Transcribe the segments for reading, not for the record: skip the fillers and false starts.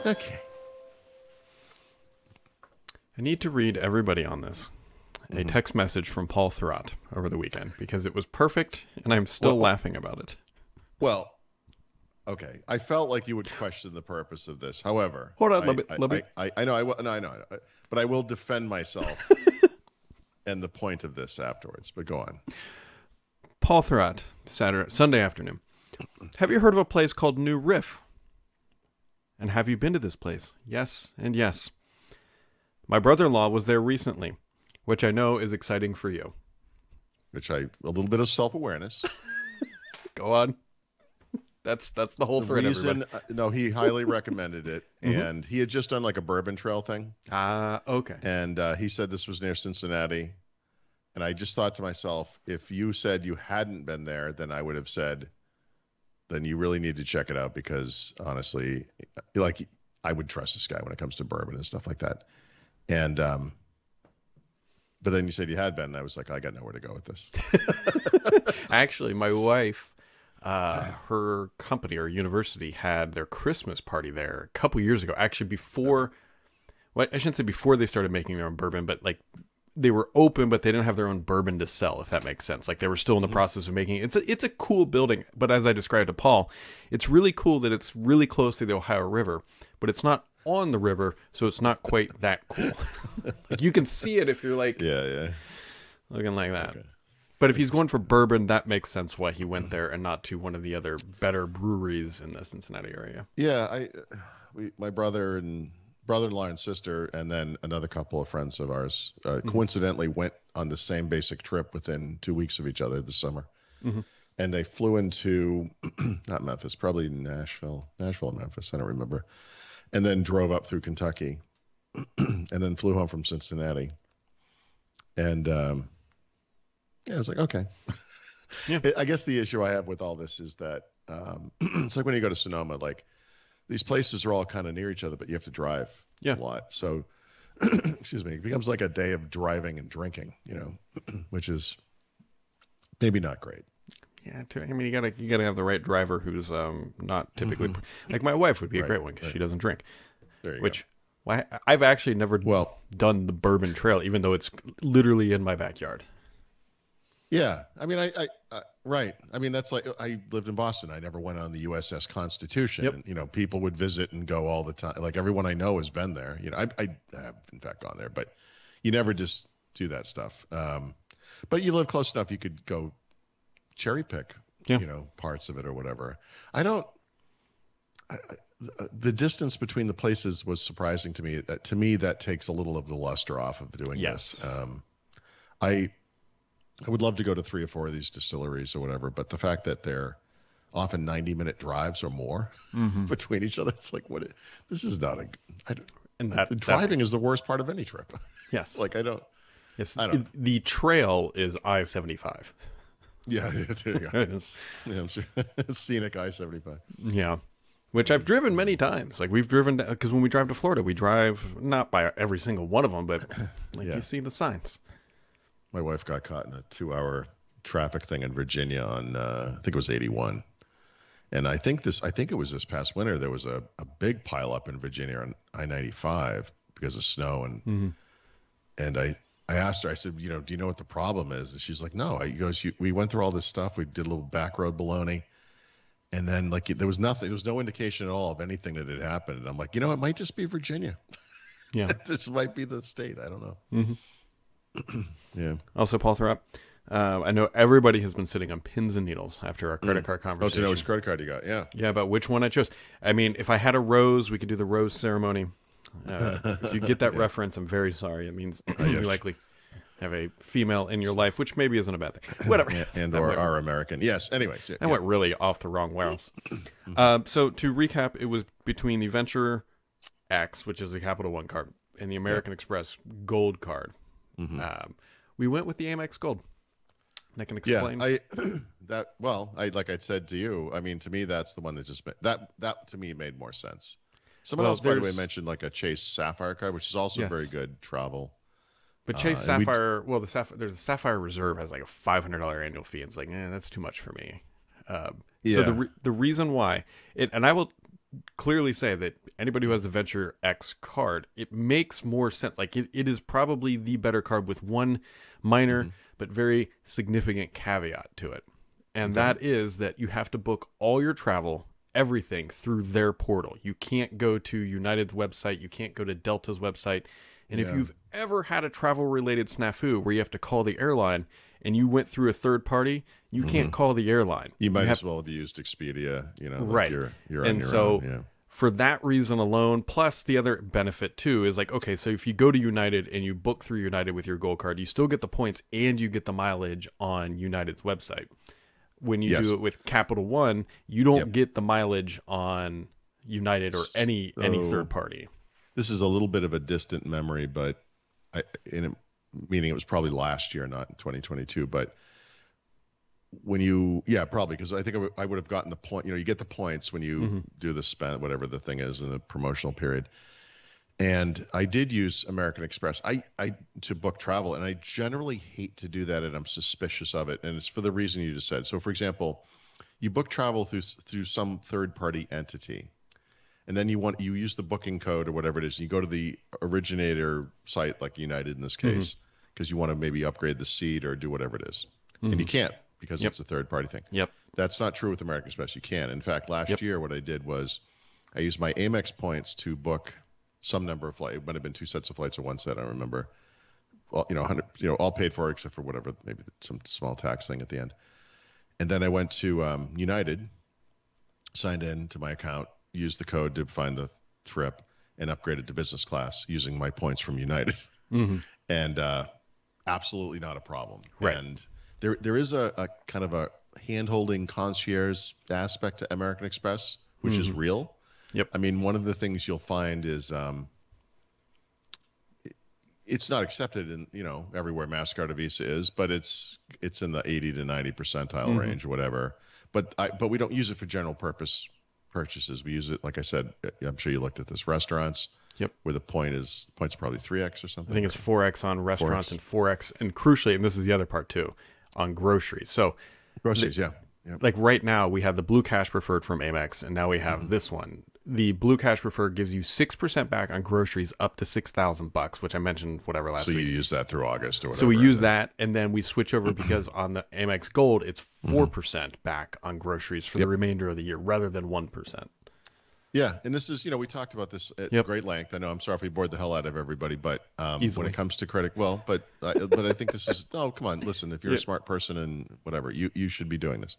Okay. I need to read everybody on this a text message from Paul Thurrott over the weekend because it was perfect and I'm still laughing about it. Well, okay. I felt like you would question the purpose of this. However, Hold on, I know I will. No, I know, but I will defend myself and the point of this afterwards. But go on. Paul Thurrott, Sunday afternoon. Have you heard of a place called New Riff? And have you been to this place? Yes and yes. My brother-in-law was there recently, which I know is exciting for you. A little bit of self-awareness. Go on. That's the whole thread, everybody. No, he highly recommended it, and he had just done like a bourbon trail thing. Okay. And he said this was near Cincinnati, and I just thought to myself, if you said you hadn't been there, then I would have said, then you really need to check it out because honestly, like I would trust this guy when it comes to bourbon and stuff like that. And but then you said you had been, and I was like, I got nowhere to go with this. Actually, my wife, her company or university had their Christmas party there a couple years ago. Actually, before, well, I shouldn't say before they started making their own bourbon, but like they were open, but they didn't have their own bourbon to sell, if that makes sense. Like they were still in the process of making it. It's a cool building, but as I described to Paul, it's really cool that it's really close to the Ohio River, but it's not on the river, so it's not quite that cool. Like you can see it if you're like looking like that. Okay. But if he's going for bourbon, that makes sense why he went there and not to one of the other better breweries in the Cincinnati area. Yeah, my brother-in-law and sister, and then another couple of friends of ours, coincidentally went on the same basic trip within 2 weeks of each other this summer. And they flew into not Memphis, probably Nashville or Memphis, I don't remember. And then drove up through Kentucky and then flew home from Cincinnati. And I was like, okay. Yeah. I guess the issue I have with all this is that it's like when you go to Sonoma, like these places are all kind of near each other, but you have to drive a lot. So, excuse me, it becomes like a day of driving and drinking, which is maybe not great. Yeah, I mean, you gotta have the right driver who's not typically like my wife would be a great one because she doesn't drink. There you which go. I've actually never done the bourbon trail, even though it's literally in my backyard. Yeah, I mean, I right. I mean, that's like I lived in Boston. I never went on the USS Constitution. Yep. And, people would visit and go all the time. Like everyone I know has been there. I have in fact gone there, but you never just do that stuff. But you live close enough, you could go cherry pick, parts of it or whatever. The distance between the places was surprising to me. To me, that takes a little of the luster off of doing this. I would love to go to 3 or 4 of these distilleries or whatever, but the fact that they're often 90-minute drives or more between each other, it's like, this is not driving is the worst part of any trip. Yes. Like I don't. The trail is I-75. Yeah, there you go. I'm sure. Scenic I-75. Yeah. Which I've driven many times. Like we've driven, because when we drive to Florida, we drive not by every single one of them, but you see the signs. My wife got caught in a 2-hour traffic thing in Virginia on, I think it was 81. And I think it was this past winter, there was a big pile up in Virginia on I-95 because of snow. And I asked her, I said, do you know what the problem is? And she's like, no. We went through all this stuff. We did a little back road baloney. And then there was nothing. There was no indication at all of anything that had happened. And I'm like, it might just be Virginia. Yeah. This might be the state. I don't know. Yeah. Also, Paul Thurrott, I know everybody has been sitting on pins and needles after our credit card conversation. Oh, to know which credit card you got. Yeah. Yeah, about which one I chose. I mean, if I had a rose, we could do the rose ceremony. If you get that reference, I'm very sorry. It means you likely have a female in your life, which maybe isn't a bad thing. Whatever. and or are American. Yes. Anyways. I went really off the wrong rails. So to recap, it was between the Venture X, which is the Capital One card, and the American Express Gold card. We went with the Amex Gold. And I can explain. Like I said to you, I mean, to me, that's the one that just that to me made more sense. Someone else, by the way, mentioned like a Chase Sapphire card, which is also very good travel. But Chase Sapphire, there's a Sapphire Reserve has like a $500 annual fee. It's like, that's too much for me. So the reason why, and I will clearly say that anybody who has a Venture X card, it makes more sense. Like it is probably the better card with one minor but very significant caveat to it. And that is that you have to book all your travel, everything through their portal. You can't go to United's website. You can't go to Delta's website. And if you've ever had a travel-related snafu where you have to call the airline and you went through a third party, you can't call the airline. You might as well have used Expedia, right. You're and on your so own. Yeah. for that reason alone, plus the other benefit too is like, okay, so if you go to United and you book through United with your gold card, you still get the points and you get the mileage on United's website. When you do it with Capital One, you don't get the mileage on United or any third party. This is a little bit of a distant memory, but meaning it was probably last year, not in 2022. But when probably, because I think I would have gotten the point. You get the points when you do the spend, whatever the thing is in the promotional period. And I did use American Express to book travel, and I generally hate to do that, and I'm suspicious of it. And it's for the reason you just said. So, for example, you book travel through some third-party entity, and then you use the booking code or whatever it is. And you go to the originator site, like United in this case, because you want to maybe upgrade the seat or do whatever it is, and you can't because it's a third-party thing. Yep. That's not true with American Express. You can. In fact, last year, what I did was I used my Amex points to book some number of flights. It might have been 2 sets of flights or 1 set. I don't remember. Well, 100, all paid for except for whatever, maybe some small tax thing at the end. And then I went to United, signed in to my account, used the code to find the trip, and upgraded to business class using my points from United. And absolutely not a problem. Right. And there is a kind of a hand-holding concierge aspect to American Express, which is real. Yep. I mean, one of the things you'll find is it's not accepted in everywhere MasterCard or Visa is, but it's in the 80 to 90 percentile range or whatever. But we don't use it for general purpose purchases. We use it, like I said, I'm sure you looked at this, restaurants. Yep. Where the point's probably 3x or something. I think it's 4x on restaurants and 4x, and crucially, and this is the other part too, on groceries. So groceries, Yep. Like right now, we have the Blue Cash Preferred from Amex, and now we have this one. The Blue Cash Preferred gives you 6% back on groceries up to $6,000, which I mentioned last week. So you use that through August or whatever. So we use that, and then we switch over because on the Amex Gold, it's 4% back on groceries for the remainder of the year, rather than 1%. Yeah, and this is, we talked about this at great length. I know, I'm sorry if we bored the hell out of everybody, but when it comes to credit, but I think this is, come on, listen, if you're a smart person and whatever, you should be doing this.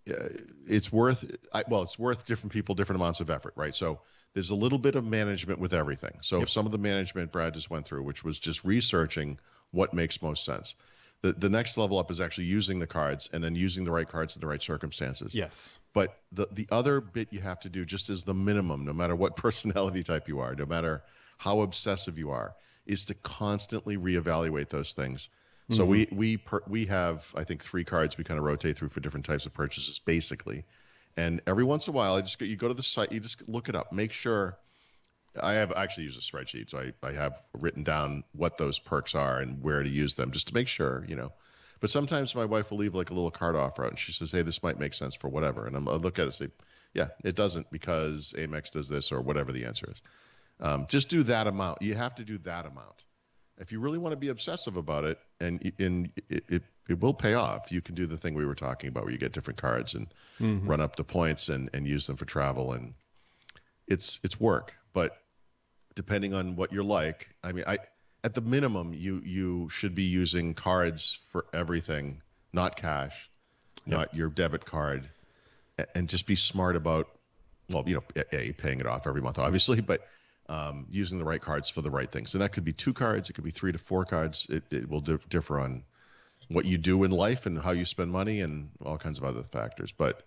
It's worth different people, different amounts of effort, right? So there's a little bit of management with everything. So some of the management Brad just went through, which was just researching what makes most sense. The next level up is actually using the cards and then using the right cards in the right circumstances. Yes. But the other bit you have to do, just as the minimum, no matter what personality type you are, no matter how obsessive you are, is to constantly reevaluate those things. So we have, I think, 3 cards we kind of rotate through for different types of purchases, basically. And every once in a while, you go to the site, you just look it up, make sure. I have actually used a spreadsheet, so I have written down what those perks are and where to use them, just to make sure, But sometimes my wife will leave like a little card offer out, and she says, "Hey, this might make sense for whatever," and I'll look at it and say, "Yeah, it doesn't because Amex does this," or whatever the answer is. Just do that amount. You have to do that amount. If you really want to be obsessive about it, and it will pay off, you can do the thing we were talking about where you get different cards and run up the points and use them for travel, and it's work. But depending on what you're like, I mean, at the minimum, you should be using cards for everything, not cash, not your debit card, and just be smart about, paying it off every month, obviously, but using the right cards for the right things. And that could be 2 cards, it could be 3 to 4 cards. It will differ on what you do in life and how you spend money and all kinds of other factors. But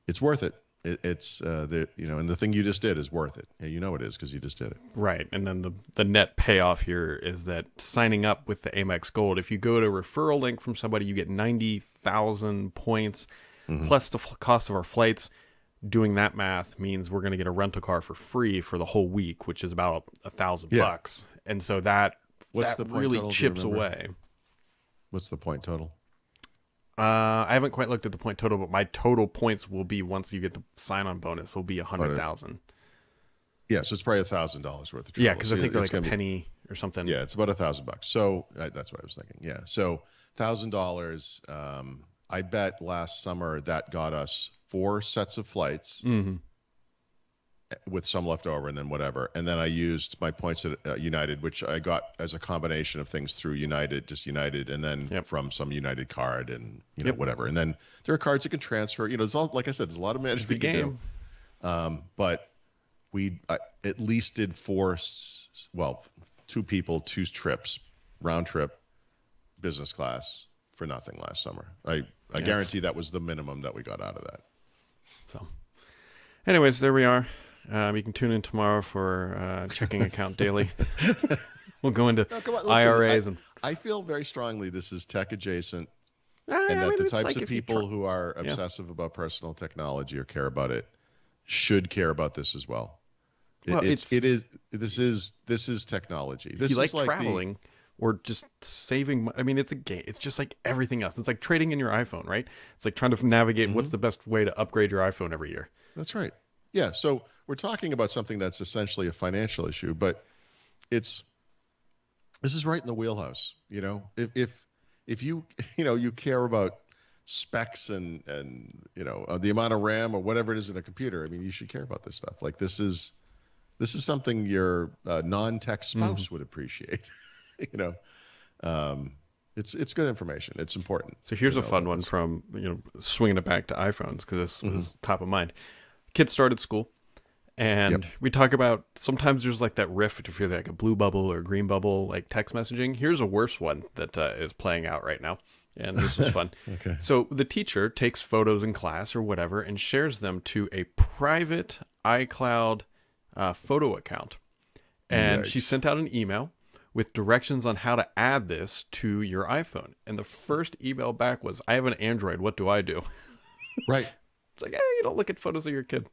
it's worth it. It's and the thing you just did is worth it. And it is because you just did it. Right. And then the net payoff here is that signing up with the Amex Gold, if you go to a referral link from somebody, you get 90,000 points plus the cost of our flights. Doing that math means we're going to get a rental car for free for the whole week, which is about $1,000. And so that really chips away. What's the point total? I haven't quite looked at the point total, but my total points will be, once you get the sign-on bonus, will be 100,000. Yeah, so it's probably $1,000 worth of travel. Yeah, because I think they're like a penny or something. Yeah, it's about $1,000. So that's what I was thinking. Yeah, so $1,000. I bet last summer that got us 4 sets of flights with some left over, and then whatever. And then I used my points at United, which I got as a combination of things through United, just United, and then from some United card, and whatever. And then there are cards you can transfer. There's all, like I said, there's a lot of management you can do. But we at least did 2 people, 2 trips, round trip, business class for nothing last summer. I guarantee that was the minimum that we got out of that. So, anyways, there we are. You can tune in tomorrow for checking account daily. We'll go into IRAs. I feel very strongly this is tech adjacent, and that the types of people who are obsessive about personal technology or care about it should care about this as well. This is technology. This if you is like traveling or just saving. I mean, it's a game. It's just like everything else. It's like trading in your iPhone, right? It's like trying to navigate what's the best way to upgrade your iPhone every year. That's right. Yeah. So we're talking about something that's essentially a financial issue, but this is right in the wheelhouse. If you you care about specs and the amount of RAM or whatever it is in a computer, I mean, you should care about this stuff. Like this is something your non-tech spouse would appreciate. It's good information. It's important. So here's a fun one from swinging it back to iPhones, because this was top of mind. Kids started school, and we talk about sometimes there's like that rift if you're like a blue bubble or green bubble, like text messaging. Here's a worse one that is playing out right now, and this is fun. Okay. So the teacher takes photos in class or whatever and shares them to a private iCloud photo account, and she sent out an email with directions on how to add this to your iPhone. And the first email back was, "I have an Android. What do I do?" Right. It's like, you don't look at photos of your kid.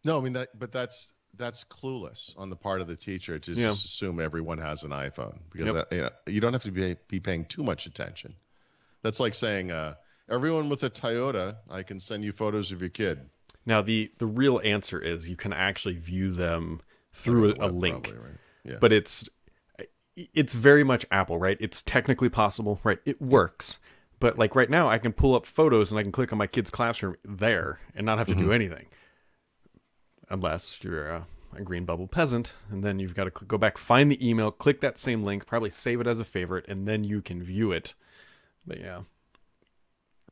No, I mean that's clueless on the part of the teacher to just assume everyone has an iPhone, because you don't have to be paying too much attention. That's like saying, everyone with a Toyota, I can send you photos of your kid. Now the real answer is you can actually view them through a link, probably, right? Yeah. But it's very much Apple, right? It's technically possible, right? It works. But like right now, I can pull up photos and I can click on my kid's classroom there and not have to do anything. Unless you're a green bubble peasant, and then you've got to go back, find the email, click that same link, probably save it as a favorite, and then you can view it. But yeah.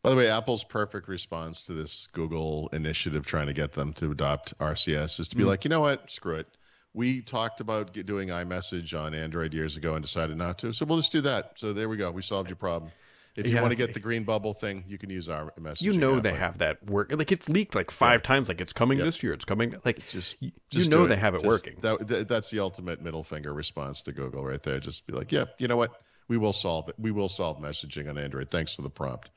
By the way, Apple's perfect response to this Google initiative trying to get them to adopt RCS is to be like, you know what? Screw it. We talked about doing iMessage on Android years ago and decided not to, so we'll just do that. So there we go. We solved your problem. If you want to get the green bubble thing, you can use our messaging app. They have that work. Like, it's leaked like 5 times. Like, it's coming this year. It's coming. Like, just they have it working. That's the ultimate middle finger response to Google right there. Just be like, you know what? We will solve it. We will solve messaging on Android. Thanks for the prompt.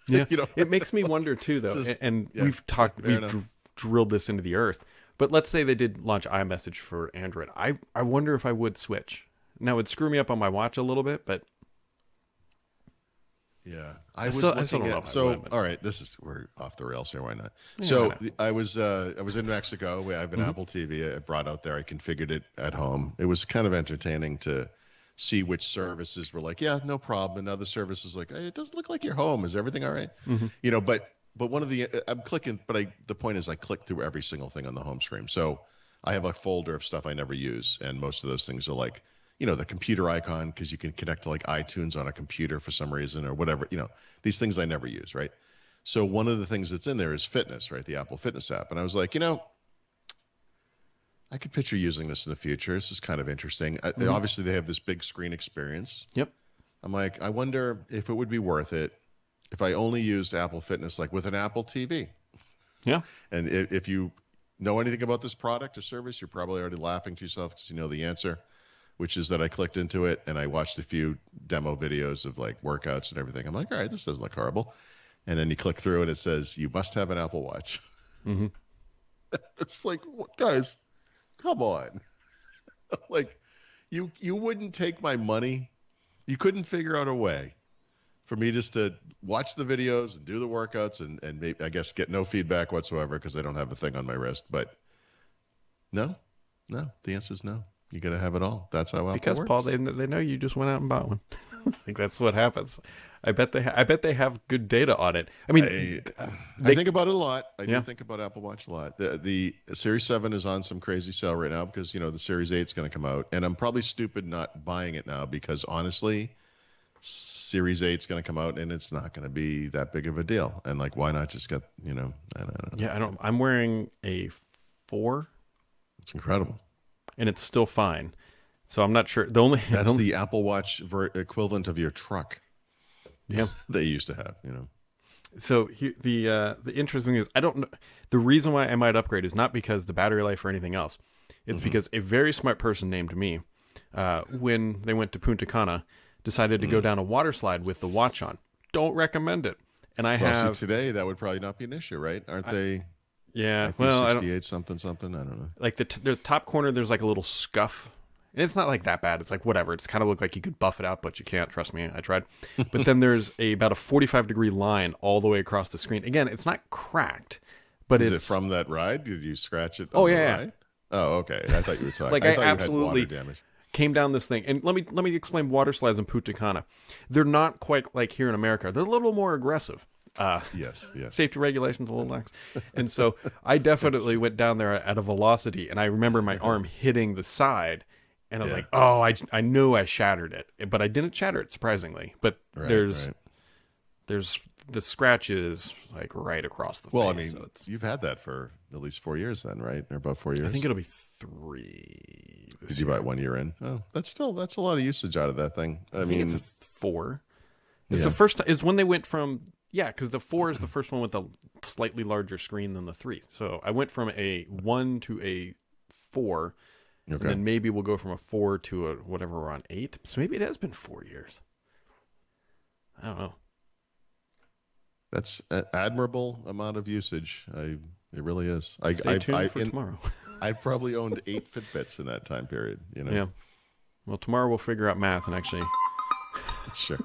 Yeah. It makes me wonder too, though. We've drilled this into the earth. But let's say they did launch iMessage for Android. I wonder if I would switch. Now, it would screw me up on my watch a little bit, but. Yeah, all right, we're off the rails here. Why not? Yeah, so I was in Mexico. I have an Apple TV. I brought out there. I configured it at home. It was kind of entertaining to see which services were like, yeah, no problem, and other services like, hey, it doesn't look like you're home. Is everything all right? But one of the I'm clicking, but the point is I click through every single thing on the home screen. So I have a folder of stuff I never use, and most of those things are like, the computer icon, because you can connect to like iTunes on a computer for some reason or whatever, these things I never use, right? So one of the things that's in there is fitness, right? The Apple Fitness app. And I was like, I could picture using this in the future. This is kind of interesting. Obviously, they have this big screen experience. Yep. I'm like, I wonder if it would be worth it if I only used Apple Fitness like with an Apple TV. Yeah. And if you know anything about this product or service, you're probably already laughing to yourself because you know the answer, which is that I clicked into it and I watched a few demo videos of like workouts and everything. I'm like, all right, this doesn't look horrible. And then you click through and it says, you must have an Apple Watch. Mm-hmm. It's like, guys, come on. Like, you wouldn't take my money. You couldn't figure out a way for me just to watch the videos and do the workouts and maybe, I guess, get no feedback whatsoever because I don't have a thing on my wrist. But no, the answer is no. You got to have it all. That's how Apple because works. Paul, they know you just went out and bought one. I think that's what happens. I bet they have good data on it. I mean, I think about it a lot. I Yeah. do think about Apple Watch a lot. The Series 7 is on some crazy sale right now because, the Series 8 is going to come out. And I'm probably stupid not buying it now because, honestly, Series 8 is going to come out and it's not going to be that big of a deal. And, like, why not just get, I don't know. yeah, I'm wearing a 4, It's incredible. and it's still fine. So I'm not sure. That's the Apple Watch equivalent of your truck. Yeah. They used to have, So the interesting thing is, I don't know. The reason why I might upgrade is not because the battery life or anything else. It's because a very smart person named me, when they went to Punta Cana, decided to go down a water slide with the watch on. Don't recommend it. And I have today that would probably not be an issue, right? Aren't they? Yeah. IP Well, I don't 68 something. I don't know. like the top corner. There's like a little scuff. And it's not like that bad. It's like whatever. It's kind of look like you could buff it out, but you can't. Trust me, I tried. But then there's about a 45-degree line all the way across the screen. Again, it's not cracked, but Is it's it from that ride? Did you scratch it? Oh, on the yeah. ride? Oh, okay. I thought you were talking. Like, I I thought absolutely- you had water damage. came down this thing. And let me explain water slides in Punta Cana. They're not quite like here in America. They're a little more aggressive. Yes. Safety regulations a little lax. And so I definitely went down there at a velocity, and I remember my arm hitting the side, and I was like, oh, I knew I shattered it. But I didn't shatter it, surprisingly. But there's the scratches like right across the face. Well, I mean, so you've had that for at least 4 years then, right? Or about 4 years? I think it'll be 3. Did you buy it 1 year in? Oh, that's a lot of usage out of that thing. I mean, it's a 4. It's the first. It's when they went from because the 4 is the first one with the slightly larger screen than the 3. So I went from a 1 to a 4, and then maybe we'll go from a 4 to a whatever we're on 8. So maybe it has been 4 years. I don't know. That's an admirable amount of usage. It really is. Stay tuned for tomorrow. I've probably owned 8 Fitbits in that time period. Yeah. Well, tomorrow we'll figure out math and actually. Sure.